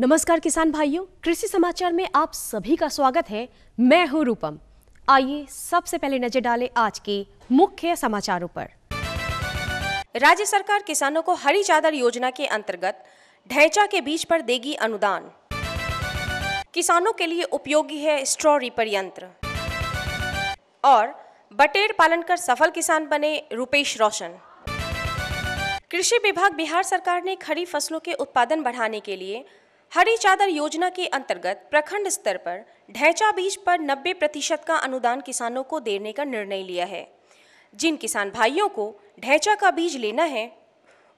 नमस्कार किसान भाइयों, कृषि समाचार में आप सभी का स्वागत है। मैं हूं रूपम। आइए सबसे पहले नजर डालें आज के मुख्य समाचारों पर। राज्य सरकार किसानों को हरी चादर योजना के अंतर्गत ढैंचा के बीज पर देगी अनुदान। किसानों के लिए उपयोगी है स्ट्रॉ रीपर यंत्र। और बटेर पालन कर सफल किसान बने रुपेश रोशन। कृषि विभाग बिहार सरकार ने खरीफ फसलों के उत्पादन बढ़ाने के लिए हरी चादर योजना के अंतर्गत प्रखंड स्तर पर ढैंचा बीज पर 90% का अनुदान किसानों को देने का निर्णय लिया है। जिन किसान भाइयों को ढैंचा का बीज लेना है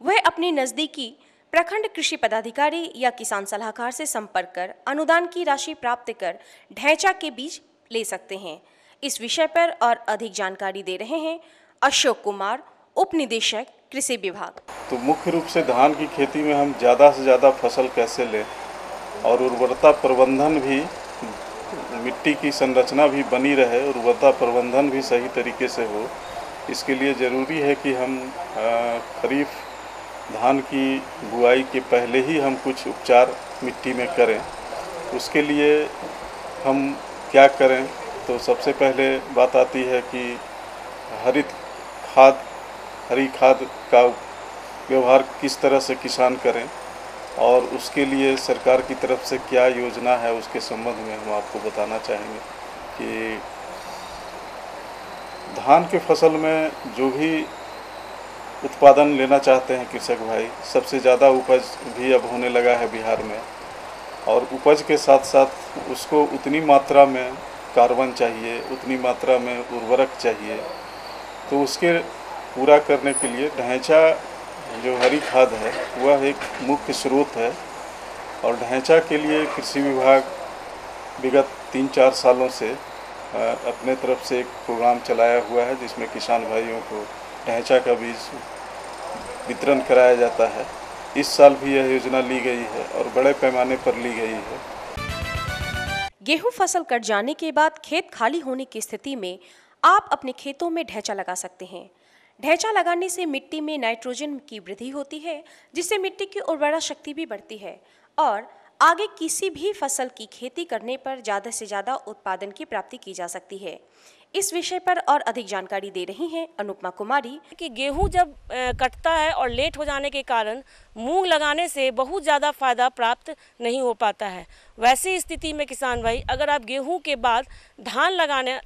वह अपने नज़दीकी प्रखंड कृषि पदाधिकारी या किसान सलाहकार से संपर्क कर अनुदान की राशि प्राप्त कर ढैंचा के बीज ले सकते हैं। इस विषय पर और अधिक जानकारी दे रहे हैं अशोक कुमार, उप निदेशक कृषि विभाग। तो मुख्य रूप से धान की खेती में हम ज़्यादा से ज़्यादा फसल कैसे लें और उर्वरता प्रबंधन भी, मिट्टी की संरचना भी बनी रहे, उर्वरता प्रबंधन भी सही तरीके से हो, इसके लिए ज़रूरी है कि हम खरीफ धान की बुआई के पहले ही हम कुछ उपचार मिट्टी में करें। उसके लिए हम क्या करें, तो सबसे पहले बात आती है कि हरी खाद का व्यवहार किस तरह से किसान करें और उसके लिए सरकार की तरफ से क्या योजना है, उसके संबंध में हम आपको बताना चाहेंगे कि धान के फसल में जो भी उत्पादन लेना चाहते हैं कृषक भाई, सबसे ज़्यादा उपज भी अब होने लगा है बिहार में, और उपज के साथ साथ उसको उतनी मात्रा में कार्बन चाहिए, उतनी मात्रा में उर्वरक चाहिए। तो उसके पूरा करने के लिए ढैंचा जो हरी खाद है वह एक मुख्य स्रोत है। और ढैंचा के लिए कृषि विभाग विगत 3-4 सालों से अपने तरफ से एक प्रोग्राम चलाया हुआ है जिसमें किसान भाइयों को ढैंचा का बीज वितरण कराया जाता है। इस साल भी यह योजना ली गई है और बड़े पैमाने पर ली गई है। गेहूं फसल कट जाने के बाद खेत खाली होने की स्थिति में आप अपने खेतों में ढैंचा लगा सकते हैं। ढैंचा लगाने से मिट्टी में नाइट्रोजन की वृद्धि होती है, जिससे मिट्टी की उर्वरा शक्ति भी बढ़ती है और आगे किसी भी फसल की खेती करने पर ज़्यादा से ज़्यादा उत्पादन की प्राप्ति की जा सकती है। इस विषय पर और अधिक जानकारी दे रही हैं अनुपमा कुमारी। कि गेहूं जब कटता है और लेट हो जाने के कारण मूंग लगाने से बहुत ज़्यादा फायदा प्राप्त नहीं हो पाता है। वैसी स्थिति में किसान भाई, अगर आप गेहूं के बाद धान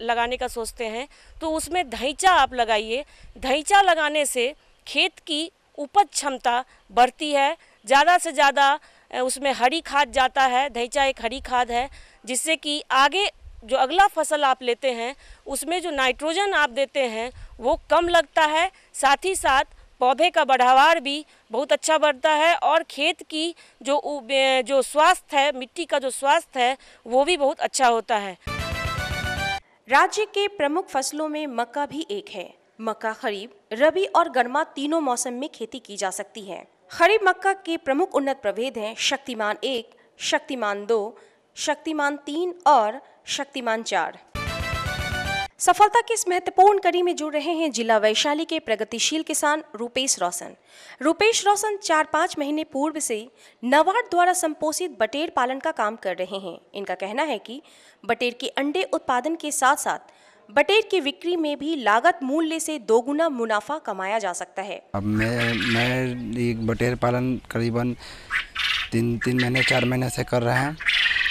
लगाने का सोचते हैं तो उसमें ढैंचा आप लगाइए। ढैंचा लगाने से खेत की उपज क्षमता बढ़ती है, ज़्यादा से ज़्यादा उसमें हरी खाद जाता है। ढैंचा एक हरी खाद है जिससे कि आगे जो अगला फसल आप लेते हैं उसमें जो नाइट्रोजन आप देते हैं वो कम लगता है, साथ ही साथ पौधे का बढ़ावार भी बहुत अच्छा बढ़ता है और खेत की जो स्वास्थ्य है, मिट्टी का जो स्वास्थ्य है वो भी बहुत अच्छा होता है। राज्य के प्रमुख फसलों में मक्का भी एक है। मक्का खरीफ, रबी और गर्मा तीनों मौसम में खेती की जा सकती है। खरीफ मक्का के प्रमुख उन्नत प्रभेद हैं शक्तिमान 1, शक्तिमान 2, शक्तिमान 3 और शक्तिमान 4। सफलता की इस महत्वपूर्ण कड़ी में जुड़ रहे हैं जिला वैशाली के प्रगतिशील किसान रुपेश रोशन। रुपेश रोशन 4-5 महीने पूर्व से नाबार्ड द्वारा संपोषित बटेर पालन का काम कर रहे हैं। इनका कहना है कि बटेर के अंडे उत्पादन के साथ साथ बटेर की बिक्री में भी लागत मूल्य से 2 गुना मुनाफा कमाया जा सकता है। अब मैं एक बटेर पालन करीबन 3 महीने 4 महीने से कर रहे हैं।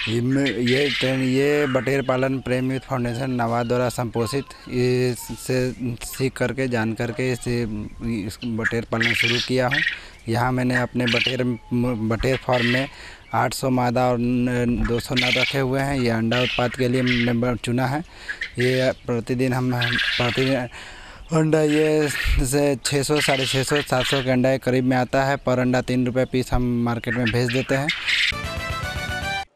ये बटेर पालन प्रेम यूथ फाउंडेशन नाबार्ड द्वारा संपोषित इससे सीख करके जान करके इस बटेर पालन शुरू किया हूँ। यहाँ मैंने अपने बटेर फार्म में 800 मादा और 200 नर रखे हुए हैं। ये अंडा उत्पाद के लिए मैंने चुना है। ये प्रतिदिन अंडा ये से 600, 650, 700 के अंडा करीब में आता है। पर अंडा 3 रुपये पीस हम मार्केट में भेज देते हैं।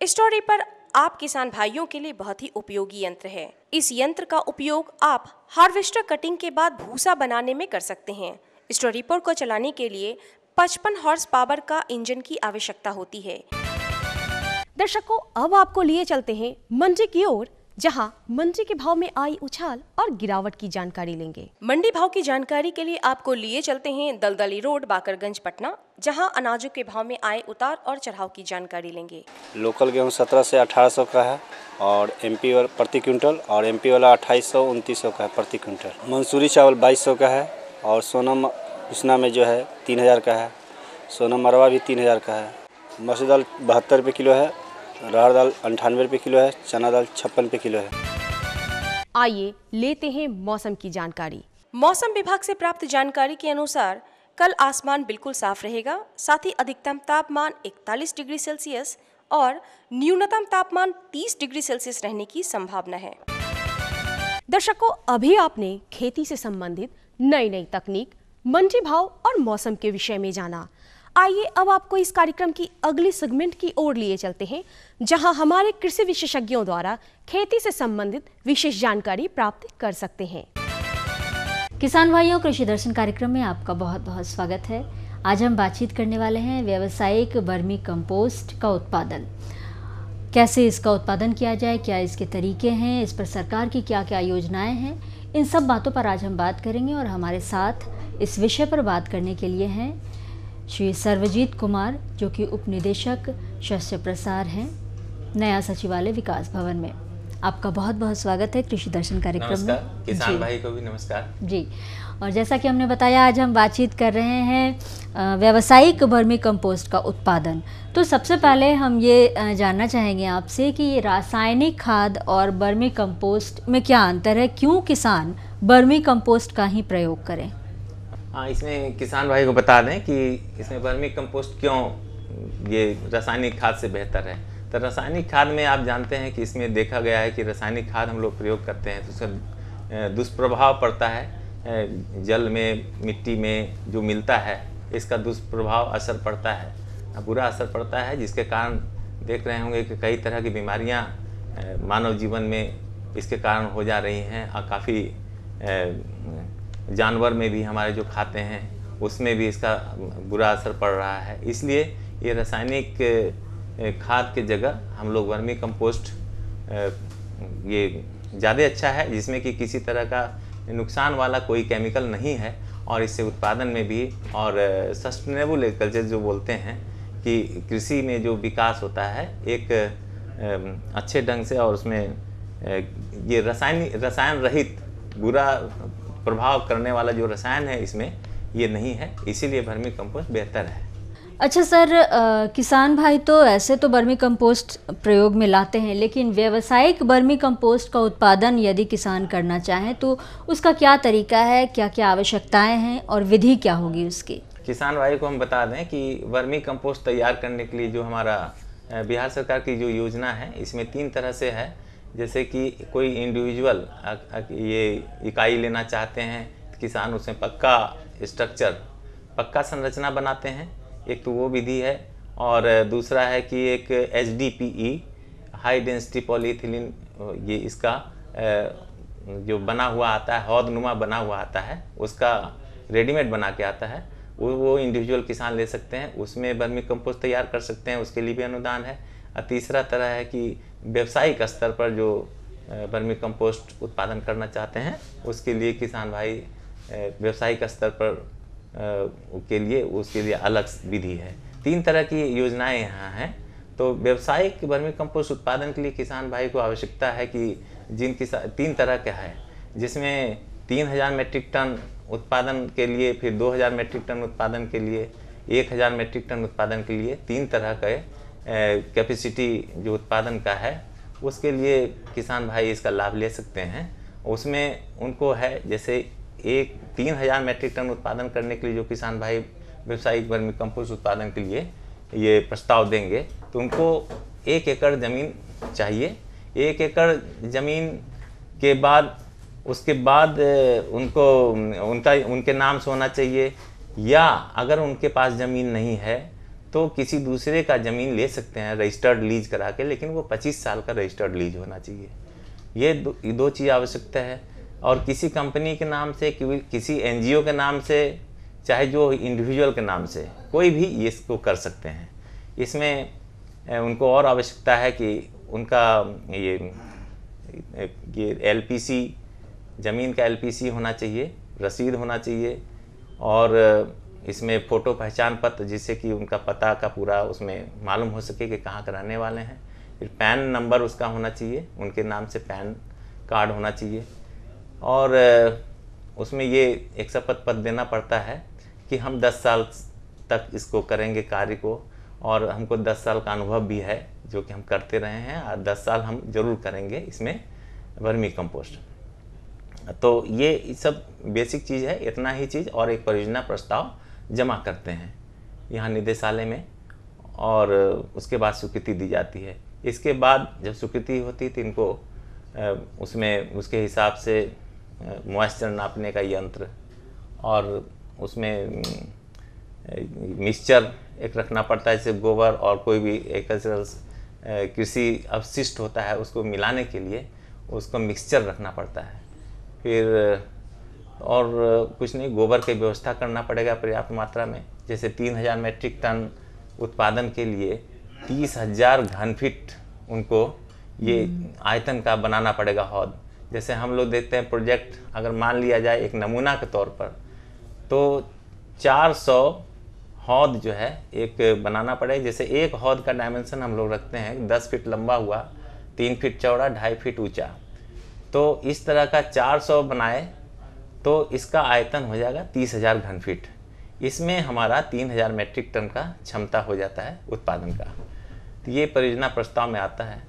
स्ट्रॉ रीपर आप किसान भाइयों के लिए बहुत ही उपयोगी यंत्र है। इस यंत्र का उपयोग आप हार्वेस्टर कटिंग के बाद भूसा बनाने में कर सकते हैं। स्ट्रॉ रीपर को चलाने के लिए 55 हॉर्स पावर का इंजन की आवश्यकता होती है। दर्शकों, अब आपको लिए चलते हैं मंडी की ओर, जहां मंडी के भाव में आई उछाल और गिरावट की जानकारी लेंगे। मंडी भाव की जानकारी के लिए आपको लिए चलते हैं दलदली रोड, बाकरगंज, पटना, जहां अनाजों के भाव में आए उतार और चढ़ाव की जानकारी लेंगे। लोकल गेहूँ 1700 से 1800 का है और एमपी वाला प्रति क्विंटल, और एमपी वाला 2800 2900 का है प्रति क्विंटल। मंसूरी चावल 2200 का है और सोनम उसना में जो है 3000 का है। सोनम मरवा भी 3000 का है। मसूर दाल 72 रुपये किलो है, अरहर दाल 98 रुपये किलो है, चना दाल 56 रुपये किलो है। आइए लेते हैं मौसम की जानकारी। मौसम विभाग से प्राप्त जानकारी के अनुसार कल आसमान बिल्कुल साफ रहेगा, साथ ही अधिकतम तापमान 41 डिग्री सेल्सियस और न्यूनतम तापमान 30 डिग्री सेल्सियस रहने की संभावना है। दर्शकों, अभी आपने खेती से संबंधित नई नई तकनीक, मंडी भाव और मौसम के विषय में जाना। आइए अब आपको इस कार्यक्रम की अगली सेगमेंट की ओर लिए चलते हैं, जहां हमारे कृषि विशेषज्ञों द्वारा खेती से संबंधित विशेष जानकारी प्राप्त कर सकते हैं। किसान भाइयों, कृषि दर्शन कार्यक्रम में आपका बहुत बहुत स्वागत है। आज हम बातचीत करने वाले हैं व्यावसायिक वर्मी कंपोस्ट का उत्पादन। कैसे इसका उत्पादन किया जाए, क्या इसके तरीके हैं, इस पर सरकार की क्या क्या योजनाएं हैं, इन सब बातों पर आज हम बात करेंगे। और हमारे साथ इस विषय पर बात करने के लिए हैं श्री सर्वजीत कुमार, जो कि उप निदेशक शस्य प्रसार हैं, नया सचिवालय विकास भवन में। आपका बहुत बहुत स्वागत है कृषि दर्शन कार्यक्रम में। किसान भाई को भी नमस्कार जी। और जैसा कि हमने बताया, आज हम बातचीत कर रहे हैं व्यावसायिक वर्मी कंपोस्ट का उत्पादन। तो सबसे पहले हम ये जानना चाहेंगे आपसे कि ये रासायनिक खाद और वर्मी कंपोस्ट में क्या अंतर है, क्यों किसान वर्मी कंपोस्ट का ही प्रयोग करें? हाँ, इसमें किसान भाई को बता दें कि इसमें वर्मी कंपोस्ट क्यों ये रासायनिक खाद से बेहतर है। तो रासायनिक खाद में आप जानते हैं कि इसमें देखा गया है कि रासायनिक खाद हम लोग प्रयोग करते हैं तो उसका दुष्प्रभाव पड़ता है। जल में, मिट्टी में जो मिलता है, इसका दुष्प्रभाव असर पड़ता है, बुरा असर पड़ता है, जिसके कारण देख रहे होंगे कि कई तरह की बीमारियां मानव जीवन में इसके कारण हो जा रही हैं। और काफ़ी जानवर में भी हमारे जो खाते हैं उसमें भी इसका बुरा असर पड़ रहा है। इसलिए ये रासायनिक खाद के जगह हम लोग वर्मी कंपोस्ट ये ज़्यादा अच्छा है, जिसमें कि किसी तरह का नुकसान वाला कोई केमिकल नहीं है। और इससे उत्पादन में भी और सस्टेनेबल एग्रीकल्चर जो बोलते हैं कि कृषि में जो विकास होता है एक अच्छे ढंग से, और उसमें ये रसायन रहित बुरा प्रभाव करने वाला जो रसायन है इसमें ये नहीं है, इसीलिए वर्मी कंपोस्ट बेहतर है। अच्छा सर, किसान भाई तो ऐसे तो वर्मी कंपोस्ट प्रयोग में लाते हैं, लेकिन व्यावसायिक वर्मी कंपोस्ट का उत्पादन यदि किसान करना चाहें तो उसका क्या तरीका है, क्या क्या आवश्यकताएं हैं और विधि क्या होगी उसकी? किसान भाई को हम बता दें कि वर्मी कंपोस्ट तैयार करने के लिए जो हमारा बिहार सरकार की जो योजना है, इसमें 3 तरह से है। जैसे कि कोई इंडिविजुअल ये इकाई लेना चाहते हैं किसान, उसमें पक्का स्ट्रक्चर, पक्का संरचना बनाते हैं, एक तो वो विधि है। और दूसरा है कि एक HDPE, हाई डेंसिटी पॉलीइथिलीन, ये इसका जो बना हुआ आता है, हौदनुमा बना हुआ आता है, उसका रेडीमेड बना के आता है, वो इंडिविजुअल किसान ले सकते हैं, उसमें वर्मी कंपोस्ट तैयार कर सकते हैं, उसके लिए भी अनुदान है। और तीसरा तरह है कि व्यावसायिक स्तर पर जो वर्मी कंपोस्ट उत्पादन करना चाहते हैं, उसके लिए किसान भाई व्यावसायिक स्तर पर के लिए उसके लिए अलग विधि है। 3 तरह की योजनाएं यहाँ हैं। तो व्यावसायिक वर्मी कंपोस्ट उत्पादन के लिए किसान भाई को आवश्यकता है कि जिन किसान 3 तरह का है, जिसमें 3000 मेट्रिक टन उत्पादन के लिए, फिर 2000 मेट्रिक टन उत्पादन के लिए, 1000 मेट्रिक टन उत्पादन के लिए 3 तरह के कैपेसिटी जो उत्पादन का है, उसके लिए किसान भाई इसका लाभ ले सकते हैं। उसमें उनको है जैसे 3000 मेट्रिक टन उत्पादन करने के लिए जो किसान भाई व्यावसायिक वर्मी कंपोस्ट उत्पादन के लिए ये प्रस्ताव देंगे, तो उनको 1 एकड़ ज़मीन चाहिए। 1 एकड़ ज़मीन के बाद उसके बाद उनके नाम से होना चाहिए, या अगर उनके पास ज़मीन नहीं है तो किसी दूसरे का ज़मीन ले सकते हैं रजिस्टर्ड लीज करा के, लेकिन वो 25 साल का रजिस्टर्ड लीज होना चाहिए। ये 2 चीज़ आवश्यकता है। और किसी कंपनी के नाम से, किसी NGO के नाम से, चाहे जो इंडिविजुअल के नाम से, कोई भी इसको कर सकते हैं। इसमें उनको और आवश्यकता है कि उनका ये ये LPC, ज़मीन का LPC होना चाहिए, रसीद होना चाहिए, और इसमें फ़ोटो पहचान पत्र जिससे कि उनका पता का पूरा उसमें मालूम हो सके कि कहाँ के रहने वाले हैं। फिर पैन नंबर उसका होना चाहिए, उनके नाम से पैन कार्ड होना चाहिए, और उसमें ये एक शपथ पत्र देना पड़ता है कि हम 10 साल तक इसको करेंगे कार्य को, और हमको 10 साल का अनुभव भी है जो कि हम करते रहे हैं, और 10 साल हम जरूर करेंगे इसमें वर्मी कंपोस्ट। तो ये सब बेसिक चीज़ है, इतना ही चीज़, और एक परियोजना प्रस्ताव जमा करते हैं यहाँ निदेशालय में, और उसके बाद स्वीकृति दी जाती है। इसके बाद जब स्वीकृति होती है तो इनको उसमें उसके हिसाब से मॉइस्चर नापने का यंत्र, और उसमें मिक्सचर एक रखना पड़ता है, जैसे गोबर और कोई भी एग्रीकल्चरल कृषि अवशिष्ट होता है उसको मिलाने के लिए उसको मिक्सचर रखना पड़ता है। फिर और कुछ नहीं, गोबर की व्यवस्था करना पड़ेगा पर्याप्त मात्रा में। जैसे 3000 मीट्रिक टन उत्पादन के लिए 30,000 घन फीट उनको ये आयतन का बनाना पड़ेगा हौद। जैसे हम लोग देखते हैं प्रोजेक्ट, अगर मान लिया जाए एक नमूना के तौर पर, तो 400 हौद जो है एक बनाना पड़ेगा। जैसे एक हौद का डायमेंशन हम लोग रखते हैं 10 फीट लंबा हुआ, 3 फीट चौड़ा, 2.5 फीट ऊंचा। तो इस तरह का 400 बनाए तो इसका आयतन हो जाएगा 30,000 घन फीट। इसमें हमारा 3,000 मीट्रिक टन का क्षमता हो जाता है उत्पादन का। तो ये परियोजना प्रस्ताव में आता है,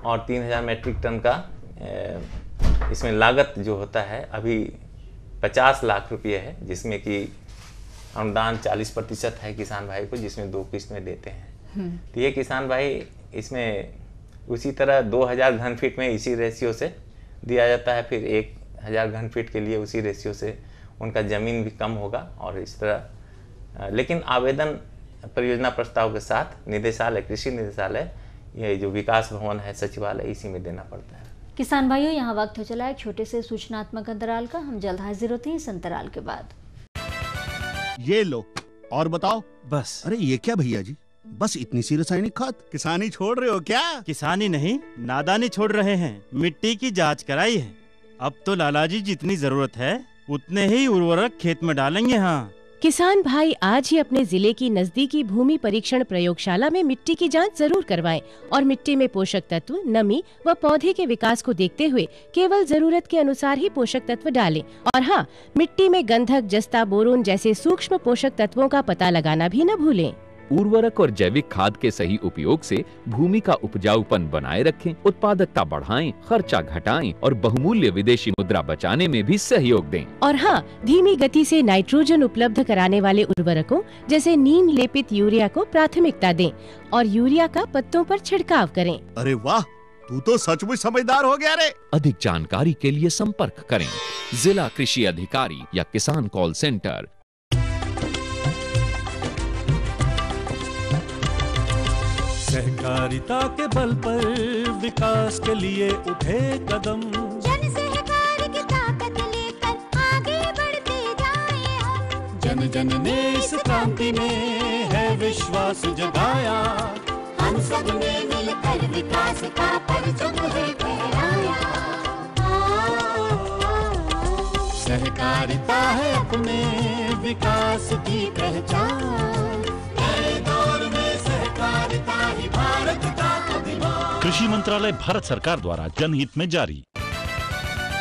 और 3,000 मीट्रिक टन का इसमें लागत जो होता है अभी 50 लाख रुपये है, जिसमें कि अनुदान 40% है किसान भाई को, जिसमें 2 किस्त में देते हैं। तो ये किसान भाई इसमें उसी तरह 2,000 घन फीट में इसी रेशियो से दिया जाता है, फिर 1,000 घन फीट के लिए उसी रेशियो से उनका ज़मीन भी कम होगा, और इस तरह। लेकिन आवेदन परियोजना प्रस्ताव के साथ निदेशालय, कृषि निदेशालय, ये जो विकास भवन है सचिवालय, इसी में देना पड़ता है। किसान भाइयों, यहाँ वक्त हो चला है छोटे से सूचनात्मक अंतराल का। हम जल्द हाजिर होते हैं इस अंतराल के बाद। ये लो और बताओ। बस। अरे ये क्या भैया जी, बस इतनी सी रासायनिक खाद? किसानी छोड़ रहे हो क्या? किसानी नहीं, नादानी छोड़ रहे हैं। मिट्टी की जांच कराई है, अब तो लालाजी जितनी जरूरत है उतने ही उर्वरक खेत में डालेंगे। हाँ, किसान भाई आज ही अपने जिले की नजदीकी भूमि परीक्षण प्रयोगशाला में मिट्टी की जांच जरूर करवाएं और मिट्टी में पोषक तत्व, नमी व पौधे के विकास को देखते हुए केवल जरूरत के अनुसार ही पोषक तत्व डालें। और हाँ, मिट्टी में गंधक, जस्ता, बोरोन जैसे सूक्ष्म पोषक तत्वों का पता लगाना भी न भूलें। उर्वरक और जैविक खाद के सही उपयोग से भूमि का उपजाऊपन बनाए रखें, उत्पादकता बढ़ाएं, खर्चा घटाएं और बहुमूल्य विदेशी मुद्रा बचाने में भी सहयोग दें। और हाँ, धीमी गति से नाइट्रोजन उपलब्ध कराने वाले उर्वरकों जैसे नीम लेपित यूरिया को प्राथमिकता दें और यूरिया का पत्तों पर छिड़काव करें। अरे वाह, तू तो सचमुच समझदार हो गया रे। अधिक जानकारी के लिए संपर्क करें जिला कृषि अधिकारी या किसान कॉल सेंटर। सहकारिता के बल पर विकास के लिए उठे कदम, जन सहकार की ताकत लेकर आगे बढ़ते जाएं हम। जन जन ने इस क्रांति में है विश्वास जगाया, हम सब ने मिलकर विकास का परचम है फहराया। सहकारिता है अपने विकास की पहचान, नए दौर में सहकारिता ही भारत का अभिमान। कृषि मंत्रालय, भारत सरकार द्वारा जनहित में जारी।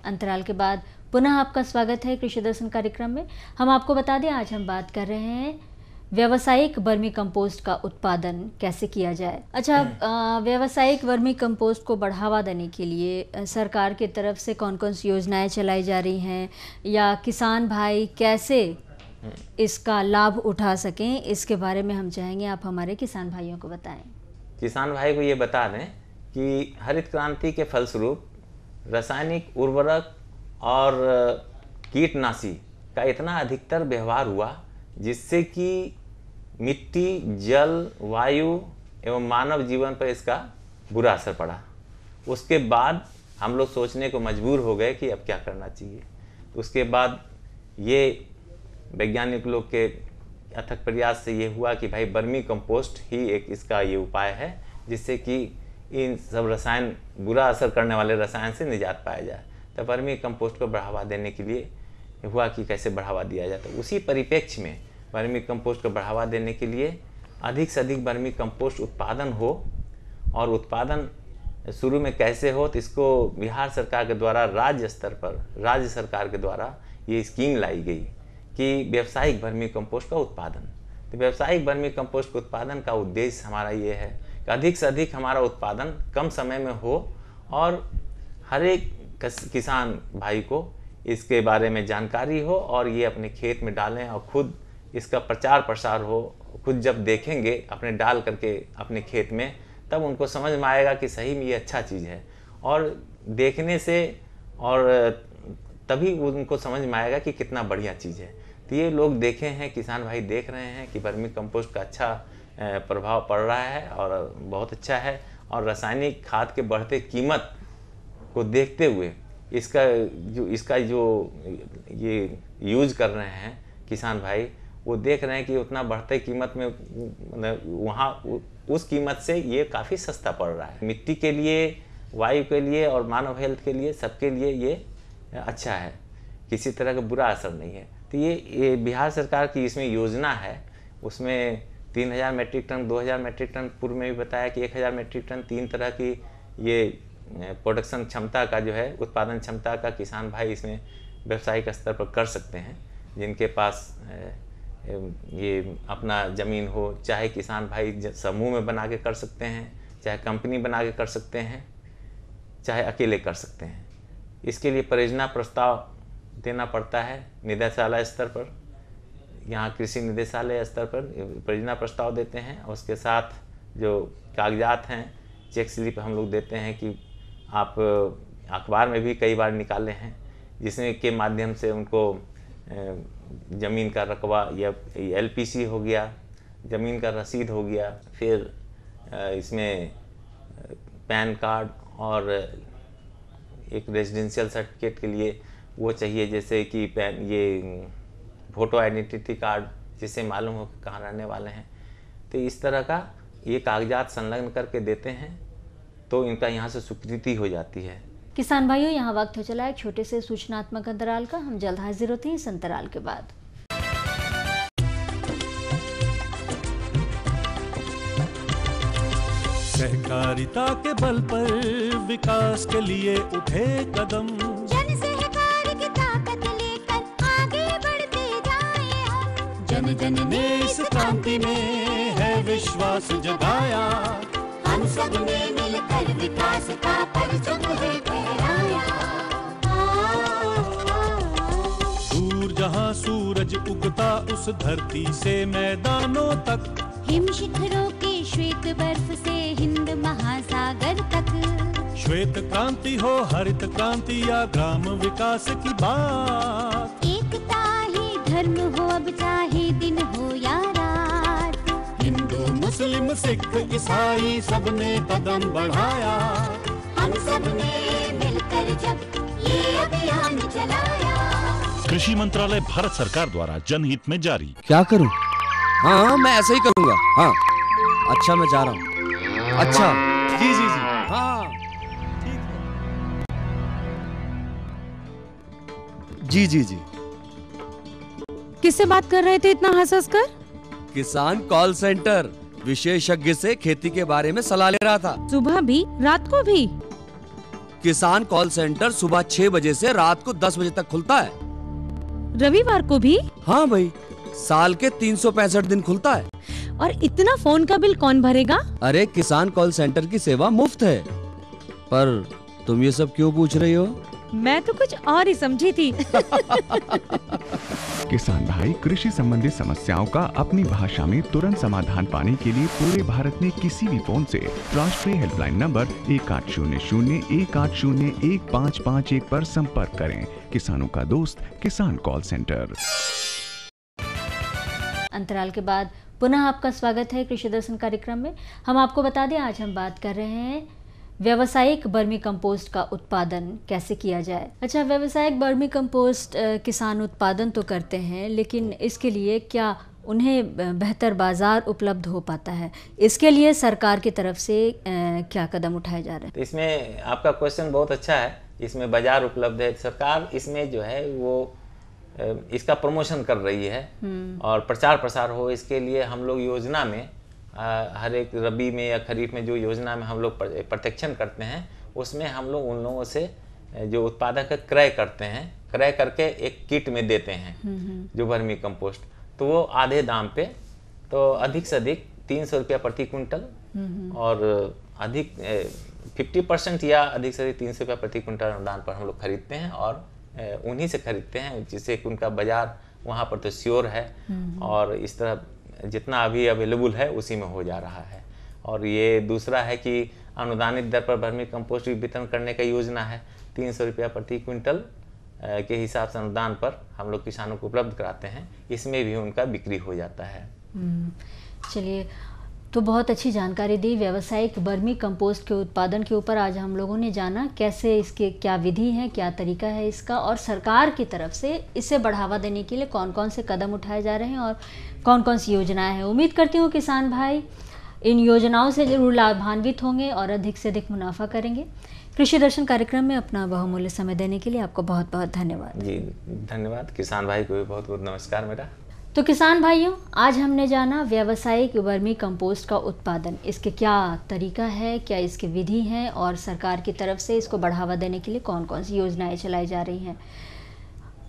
अंतराल के बाद पुनः आपका स्वागत है कृषि दर्शन कार्यक्रम में। हम आपको बता दें, आज हम बात कर रहे हैं व्यावसायिक वर्मी कंपोस्ट का उत्पादन कैसे किया जाए। अच्छा, व्यावसायिक वर्मी कंपोस्ट को बढ़ावा देने के लिए सरकार की तरफ से कौन कौन सी योजनाएं चलाई जा रही हैं, या किसान भाई कैसे इसका लाभ उठा सकें, इसके बारे में हम चाहेंगे आप हमारे किसान भाइयों को बताएं। किसान भाई को ये बता दें कि हरित क्रांति के फलस्वरूप रासायनिक उर्वरक और कीटनाशी का इतना अधिकतर व्यवहार हुआ जिससे कि मिट्टी, जल, वायु एवं मानव जीवन पर इसका बुरा असर पड़ा। उसके बाद हम लोग सोचने को मजबूर हो गए कि अब क्या करना चाहिए। उसके बाद ये वैज्ञानिक लोग के अथक प्रयास से ये हुआ कि भाई वर्मी कंपोस्ट ही एक इसका ये उपाय है, जिससे कि इन सब रसायन, बुरा असर करने वाले रसायन से निजात पाया जाए। तो वर्मी कंपोस्ट को बढ़ावा देने के लिए हुआ कि कैसे बढ़ावा दिया जाए। तो उसी परिप्रेक्ष्य में वर्मी कंपोस्ट को बढ़ावा देने के लिए अधिक से अधिक वर्मी कंपोस्ट उत्पादन हो, और उत्पादन शुरू में कैसे हो, तो इसको बिहार सरकार के द्वारा राज्य स्तर पर, राज्य सरकार के द्वारा ये स्कीम लाई गई कि व्यावसायिक वर्मी कंपोस्ट का उत्पादन। तो व्यावसायिक वर्मी कंपोस्ट के उत्पादन का उद्देश्य हमारा ये है कि अधिक से अधिक हमारा उत्पादन कम समय में हो और हर एक किसान भाई को इसके बारे में जानकारी हो और ये अपने खेत में डालें और खुद इसका प्रचार प्रसार हो। खुद जब देखेंगे अपने डाल करके अपने खेत में, तब उनको समझ में आएगा कि सही में ये अच्छा चीज़ है, और देखने से और तभी उनको समझ में आएगा कि कितना बढ़िया चीज़ है। तो ये लोग देखे हैं, किसान भाई देख रहे हैं कि वर्मी कंपोस्ट का अच्छा प्रभाव पड़ रहा है और बहुत अच्छा है, और रासायनिक खाद के बढ़ते कीमत को देखते हुए इसका जो ये यूज कर रहे हैं किसान भाई, वो देख रहे हैं कि उतना बढ़ते कीमत में वहाँ उस कीमत से ये काफ़ी सस्ता पड़ रहा है। मिट्टी के लिए, वायु के लिए और मानव हेल्थ के लिए, सबके लिए ये अच्छा है, किसी तरह का बुरा असर नहीं है। तो ये बिहार सरकार की इसमें योजना है, उसमें 3000 मेट्रिक टन, 2000 मेट्रिक टन, पूर्व में भी बताया कि 1000 मेट्रिक टन, 3 तरह की ये प्रोडक्शन क्षमता का जो है, उत्पादन क्षमता का किसान भाई इसमें व्यावसायिक स्तर पर कर सकते हैं। जिनके पास ये अपना ज़मीन हो, चाहे किसान भाई समूह में बना के कर सकते हैं, चाहे कंपनी बना के कर सकते हैं, चाहे अकेले कर सकते हैं। इसके लिए परियोजना प्रस्ताव देना पड़ता है निदेशालय स्तर पर। यहाँ कृषि निदेशालय स्तर पर परियोजना प्रस्ताव देते हैं, और उसके साथ जो कागजात हैं, चेक स्लिप हम लोग देते हैं कि आप अखबार में भी कई बार निकाले हैं, जिसमें के माध्यम से उनको ज़मीन का रकबा या LPC हो गया, ज़मीन का रसीद हो गया, फिर इसमें पैन कार्ड और एक रेजिडेंशियल सर्टिफिकेट के लिए वो चाहिए, जैसे कि ये फोटो आइडेंटिटी कार्ड, जिससे मालूम हो कि कहाँ रहने वाले हैं। तो इस तरह का ये कागजात संलग्न करके देते हैं, तो इनका यहाँ से स्वीकृति हो जाती है। किसान भाइयों, यहाँ वक्त हो चला है छोटे से सूचनात्मक अंतराल का। हम जल्द हाजिर होते हैं इस अंतराल के बाद। सहकारिता के बल पर विकास के लिए उठे कदम, जन सहकार की ताकत लेकर आगे बढ़ते जाएं हम। जन जन ने इस क्रांति में है विश्वास जगाया, हम सब ने मिलकर विकास का परचम है फहराया। दूर जहां सूरज उगता उस धरती से मैदानों तक, हिम शिखरों की श्वेत बर्फ से हिंद महासागर तक। श्वेत क्रांति हो, हरित क्रांति या ग्राम विकास की बात, एकता ही धर्म हो अब चाहे दिन हो या रात। हिंदू मुस्लिम सिख ईसाई सबने कदम बढ़ाया, हम सब ने मिलकर जब ये अभियान चलाया। कृषि मंत्रालय भारत सरकार द्वारा जनहित में जारी। क्या करूं? हाँ मैं ऐसे ही करूंगा। हाँ अच्छा मैं जा रहा हूँ। अच्छा जी जी जी हाँ ठीक है। जी जी जी। किससे बात कर रहे थे इतना हंस कर? किसान कॉल सेंटर, विशेषज्ञ से खेती के बारे में सलाह ले रहा था। सुबह भी रात को भी? किसान कॉल सेंटर सुबह 6 बजे से रात को 10 बजे तक खुलता है। रविवार को भी? हाँ भाई, साल के 365 दिन खुलता है। और इतना फोन का बिल कौन भरेगा? अरे किसान कॉल सेंटर की सेवा मुफ्त है। पर तुम ये सब क्यों पूछ रही हो? मैं तो कुछ और ही समझी थी। किसान भाई, कृषि संबंधी समस्याओं का अपनी भाषा में तुरंत समाधान पाने के लिए पूरे भारत में किसी भी फोन से राष्ट्रीय हेल्पलाइन नंबर 1800-1801-551 पर संपर्क करें। किसानों का दोस्त किसान कॉल सेंटर। अंतराल के बाद पुनः आपका स्वागत है कृषि दर्शन कार्यक्रम में। हम आपको बता दें, आज हम बात कर रहे हैं व्यावसायिक वर्मी कंपोस्ट का उत्पादन कैसे किया जाए। अच्छा, व्यावसायिक वर्मी कंपोस्ट किसान उत्पादन तो करते हैं, लेकिन इसके लिए क्या उन्हें बेहतर बाजार उपलब्ध हो पाता है। इसके लिए सरकार की तरफ से क्या कदम उठाए जा रहे हैं? तो इसमें आपका क्वेश्चन बहुत अच्छा है। इसमें बाजार उपलब्ध है, सरकार इसमें जो है वो इसका प्रमोशन कर रही है और प्रचार प्रसार हो, इसके लिए हम लोग योजना में हर एक रबी में या खरीफ में जो योजना में हम लोग प्रत्यक्षण करते हैं, उसमें हम लोग उन लोगों से जो उत्पादक है क्रय करते हैं, क्रय करके एक किट में देते हैं जो वर्मी कंपोस्ट, तो वो आधे दाम पे, तो अधिक से अधिक 300 रुपया प्रति क्विंटल और अधिक 50% या अधिक से अधिक 300 रुपया प्रति क्विंटल अनुदान पर हम लोग खरीदते हैं और उन्हीं से खरीदते हैं, जिससे कि उनका बाजार वहाँ पर तो श्योर है और इस तरह जितना अभी अवेलेबल है उसी में हो जा रहा है। और ये दूसरा है कि अनुदानित दर पर वर्मी कंपोस्ट वितरण करने का योजना है, 300 रुपया प्रति क्विंटल के हिसाब से अनुदान पर हम लोग किसानों को उपलब्ध कराते हैं, इसमें भी उनका बिक्री हो जाता है। चलिए, तो बहुत अच्छी जानकारी दी व्यावसायिक वर्मी कंपोस्ट के उत्पादन के ऊपर। आज हम लोगों ने जाना कैसे इसके क्या विधि है, क्या तरीका है इसका, और सरकार की तरफ से इसे बढ़ावा देने के लिए कौन कौन से कदम उठाए जा रहे हैं और कौन कौन सी योजनाएं हैं। उम्मीद करती हूँ किसान भाई इन योजनाओं से जरूर लाभान्वित होंगे और अधिक से अधिक मुनाफा करेंगे। कृषि दर्शन कार्यक्रम में अपना बहुमूल्य समय देने के लिए आपको बहुत बहुत धन्यवाद। जी धन्यवाद। किसान भाई को भी बहुत बहुत नमस्कार मेरा। तो किसान भाइयों, आज हमने जाना व्यावसायिक वर्मी कंपोस्ट का उत्पादन, इसके क्या तरीका है, क्या इसकी विधि है और सरकार की तरफ से इसको बढ़ावा देने के लिए कौन कौन सी योजनाएं चलाई जा रही हैं।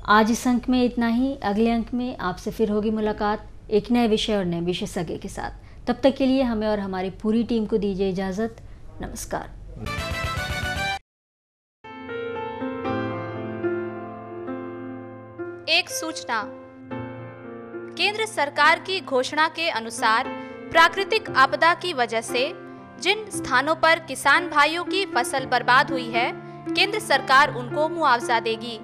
आज इस अंक में इतना ही। अगले अंक में आपसे फिर होगी मुलाकात एक नए विषय और नए विशेषज्ञ के साथ। तब तक के लिए हमें और हमारी पूरी टीम को दीजिए इजाज़त। नमस्कार। एक सूचना। केंद्र सरकार की घोषणा के अनुसार प्राकृतिक आपदा की वजह से जिन स्थानों पर किसान भाइयों की फसल बर्बाद हुई है, केंद्र सरकार उनको मुआवजा देगी।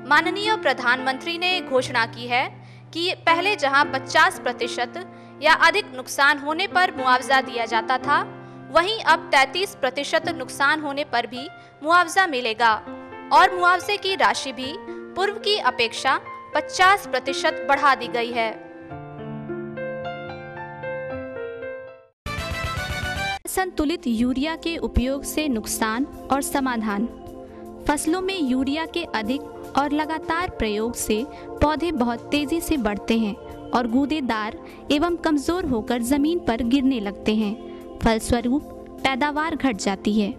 माननीय प्रधानमंत्री ने घोषणा की है कि पहले जहां 50% या अधिक नुकसान होने पर मुआवजा दिया जाता था, वहीं अब 33% नुकसान होने पर भी मुआवजा मिलेगा और मुआवजे की राशि भी पूर्व की अपेक्षा 50% बढ़ा दी गई है। संतुलित यूरिया के उपयोग से नुकसान और समाधान। फसलों में यूरिया के अधिक और लगातार प्रयोग से पौधे बहुत तेजी से बढ़ते हैं और गूदेदार एवं कमजोर होकर जमीन पर गिरने लगते हैं। फलस्वरूप पैदावार घट जाती है।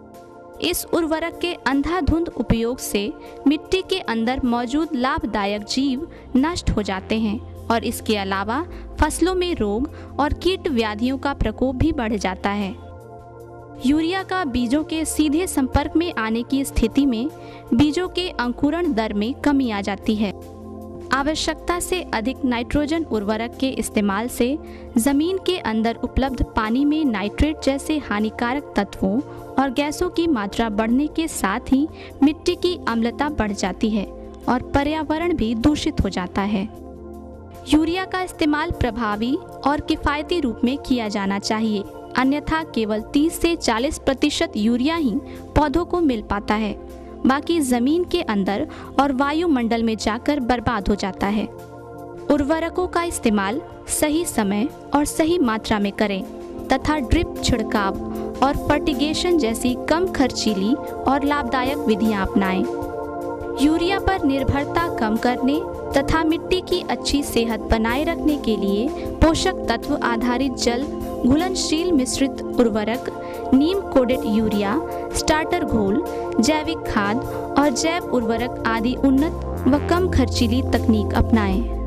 इस उर्वरक के अंधाधुंध उपयोग से मिट्टी के अंदर मौजूद लाभदायक जीव नष्ट हो जाते हैं और इसके अलावा फसलों में रोग और कीट व्याधियों का प्रकोप भी बढ़ जाता है। यूरिया का बीजों के सीधे संपर्क में आने की स्थिति में बीजों के अंकुरण दर में कमी आ जाती है। आवश्यकता से अधिक नाइट्रोजन उर्वरक के इस्तेमाल से जमीन के अंदर उपलब्ध पानी में नाइट्रेट जैसे हानिकारक तत्वों और गैसों की मात्रा बढ़ने के साथ ही मिट्टी की अम्लता बढ़ जाती है और पर्यावरण भी दूषित हो जाता है। यूरिया का इस्तेमाल प्रभावी और किफ़ायती रूप में किया जाना चाहिए, अन्यथा केवल 30 से 40% यूरिया ही पौधों को मिल पाता है, बाकी जमीन के अंदर और वायुमंडल में जाकर बर्बाद हो जाता है। उर्वरकों का इस्तेमाल सही समय और सही मात्रा में करें तथा ड्रिप छिड़काव और फर्टिगेशन जैसी कम खर्चीली और लाभदायक विधियां अपनाएं। यूरिया पर निर्भरता कम करने तथा मिट्टी की अच्छी सेहत बनाए रखने के लिए पोषक तत्व आधारित जल घुलनशील मिश्रित उर्वरक, नीम कोडेड यूरिया, स्टार्टर घोल, जैविक खाद और जैव उर्वरक आदि उन्नत व कम खर्चीली तकनीक अपनाएं।